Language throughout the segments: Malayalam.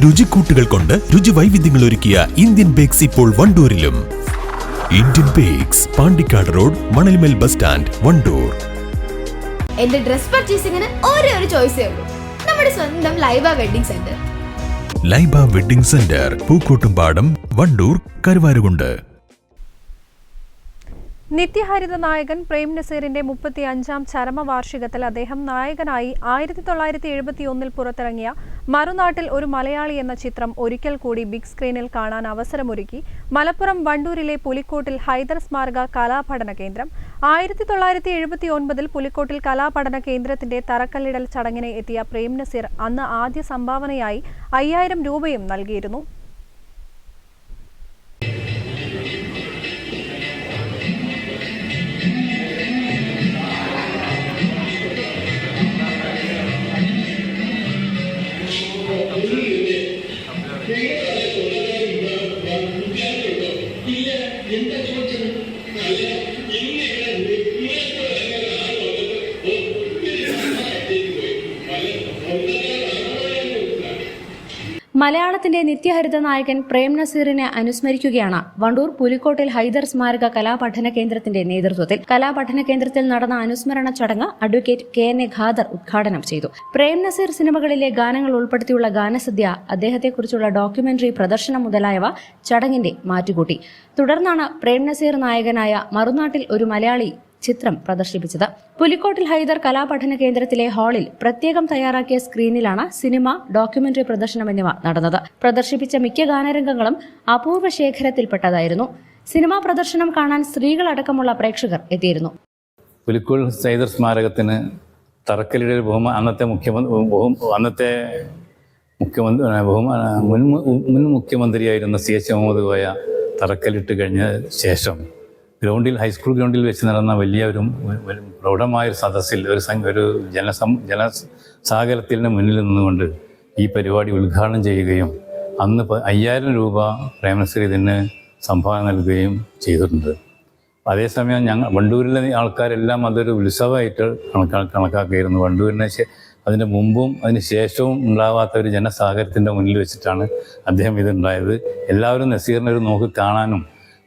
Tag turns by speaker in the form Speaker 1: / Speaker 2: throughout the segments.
Speaker 1: രുചിക്കൂട്ടുകൾ കൊണ്ട് രുചി വൈവിധ്യങ്ങൾ ഒരുക്കിയ ഇന്ത്യൻ ബേക്സ് ഇപ്പോൾ വണ്ടൂരിലും. Indian Bakes, Pandikkad road, Manalmel bus stand, Wandoor.
Speaker 2: എന്റെ ഡ്രസ് പർച്ചേസിംഗിന് ഒരേ ഒരു ചോയ്സേ ഉള്ളൂ, നമ്മുടെ സ്വന്തം Laiba wedding centre.
Speaker 1: Laiba wedding centre, Pookkottumpadam, Wandoor, Karuvarakundu.
Speaker 3: നിത്യഹരിത നായകൻ പ്രേം നസീറിന്റെ 35ാം ചരമവാർഷികത്തിൽ അദ്ദേഹം നായകനായി 1971 പുറത്തിറങ്ങിയ മറുനാട്ടിൽ ഒരു മലയാളി എന്ന ചിത്രം ഒരിക്കൽ കൂടി ബിഗ് സ്ക്രീനിൽ കാണാൻ അവസരമൊരുക്കി മലപ്പുറം വണ്ടൂരിലെ പുലിക്കോട്ടിൽ ഹൈദർ സ്മാരക കലാപഠന കേന്ദ്രം. 1979 പുലിക്കോട്ടിൽ കലാപഠന കേന്ദ്രത്തിന്റെ തറക്കല്ലിടൽ ചടങ്ങിന് എത്തിയ പ്രേം നസീർ അന്ന് ആദ്യ സംഭാവനയായി 5000 രൂപയും നൽകിയിരുന്നു.
Speaker 4: മലയാളത്തിന്റെ നിത്യഹരിത നായകൻ പ്രേം നസീറിനെ അനുസ്മരിക്കുകയാണ് വണ്ടൂർ പുലിക്കോട്ടിൽ ഹൈദർ സ്മാരക കലാപഠന കേന്ദ്രത്തിന്റെ നേതൃത്വത്തിൽ. കലാപഠന കേന്ദ്രത്തിൽ നടന്ന അനുസ്മരണ ചടങ്ങ് അഡ്വക്കേറ്റ് KN ഖാദർ ഉദ്ഘാടനം ചെയ്തു. പ്രേം നസീർ സിനിമകളിലെ ഗാനങ്ങൾ ഉൾപ്പെടുത്തിയുള്ള ഗാനസദ്യ, അദ്ദേഹത്തെക്കുറിച്ചുള്ള ഡോക്യുമെന്ററി പ്രദർശനം മുതലായവ ചടങ്ങിന്റെ മാറ്റുകൂട്ടി. തുടർന്നാണ് പ്രേം നസീർ നായകനായ മറുനാട്ടിൽ ഒരു മലയാളി ചിത്രം പ്രദർശിപ്പിച്ചത്. പുലിക്കോട്ടിൽ ഹൈദർ കലാപഠന കേന്ദ്രത്തിലെ ഹാളിൽ പ്രത്യേകം തയ്യാറാക്കിയ സ്ക്രീനിലാണ് സിനിമ, ഡോക്യുമെന്ററി പ്രദർശനം എന്നിവ നടന്നത്. പ്രദർശിപ്പിച്ച മിക്ക ഗാനരംഗങ്ങളും അപൂർവ ശേഖരത്തിൽപ്പെട്ടതായിരുന്നു. സിനിമാ പ്രദർശനം കാണാൻ സ്ത്രീകളടക്കമുള്ള പ്രേക്ഷകർ എത്തിയിരുന്നു.
Speaker 5: പുലിക്കോട് ഹൈദർ സ്മാരകത്തിന് തറക്കല്ലിടൽ മുൻ മുഖ്യമന്ത്രിയായിരുന്ന CH മുഹമ്മദ് കോയ തറക്കല്ലിട്ട് കഴിഞ്ഞ ശേഷം ഹൈസ്കൂൾ ഗ്രൗണ്ടിൽ വെച്ച് നടന്ന വലിയ ഒരു പ്രൗഢമായൊരു സദസ്സിൽ ഒരു ജനസാഗരത്തിന് മുന്നിൽ നിന്നുകൊണ്ട് ഈ പരിപാടി ഉദ്ഘാടനം ചെയ്യുകയും അന്ന് 5000 രൂപ പ്രേം നസീർ ഇതിന് സംഭാവന നൽകുകയും ചെയ്തിട്ടുണ്ട്. അതേസമയം വണ്ടൂരിലെ ആൾക്കാരെല്ലാം അതൊരു ഉത്സവമായിട്ട് കണക്കാക്കിയിരുന്നു. വണ്ടൂരിനെ അതിന് മുമ്പും അതിന് ശേഷവും ഉണ്ടാവാത്ത ഒരു ജനസാഗരത്തിൻ്റെ മുന്നിൽ വെച്ചിട്ടാണ് അദ്ദേഹം ഇതുണ്ടായത്. എല്ലാവരും നസീറിനെ ഒരു നോക്കി കാണാനും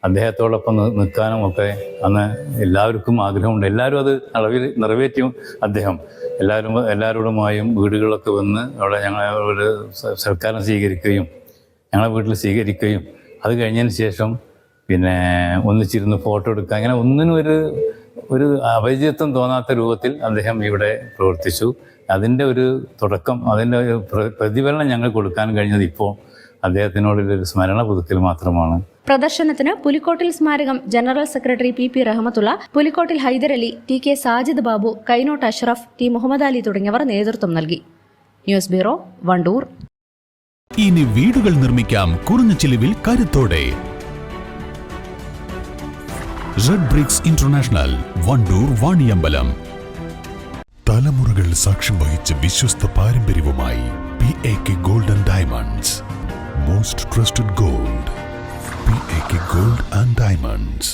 Speaker 5: അദ്ദേഹത്തോടൊപ്പം നിൽക്കാനും ഒക്കെ അന്ന് എല്ലാവർക്കും ആഗ്രഹമുണ്ട്. എല്ലാവരും അത് നിറവേറ്റിയും അദ്ദേഹം എല്ലാവരോടുമായും വീടുകളൊക്കെ വന്ന് അവിടെ ഞങ്ങളെ സർക്കാരിനെ സ്വീകരിക്കുകയും ഞങ്ങളെ വീട്ടിൽ സ്വീകരിക്കുകയും അത് കഴിഞ്ഞതിന് ശേഷം പിന്നെ ഒന്നിച്ചിരുന്ന് ഫോട്ടോ എടുക്കുക, അങ്ങനെ ഒന്നിനും ഒരു അപരിചിതത്വം തോന്നാത്ത രൂപത്തിൽ അദ്ദേഹം ഇവിടെ പ്രവർത്തിച്ചു. അതിൻ്റെ ഒരു തുടക്കം, അതിൻ്റെ ഒരു പ്രതിഫലനം ഞങ്ങൾ കൊടുക്കാൻ കഴിഞ്ഞത് ഇപ്പോൾ അദ്ദേഹത്തിനോടൊരു സ്മരണ പുതുക്കൽ മാത്രമാണ്.
Speaker 4: പ്രദർശനത്തിന് പുലിക്കോട്ടിൽ സ്മാരകം ജനറൽ സെക്രട്ടറി PP റഹ്മത്തുള്ള, പുലിക്കോട്ടിൽ ഹൈദരലി, TK സാജിദ് ബാബു, കൈനോട്ട് അഷ്റഫ്, T മുഹമ്മദ് അലി തുടങ്ങിയവർ നേതൃത്വം നൽകി. News bureau, Wandoor.
Speaker 1: ഇനി വീടുകൾ നിർമ്മിക്കാം കുറഞ്ഞ ചിലവിൽ കരുത്തോടെ. Red bricks international, Wandoor, Vaniyambalam. തലമുറകൾ സാക്ഷ്യം വഹിച്ച വിശ്വസ്ത പാരമ്പര്യവുമായി PAK gold and diamonds. Most trusted gold, PAK Gold and Diamonds.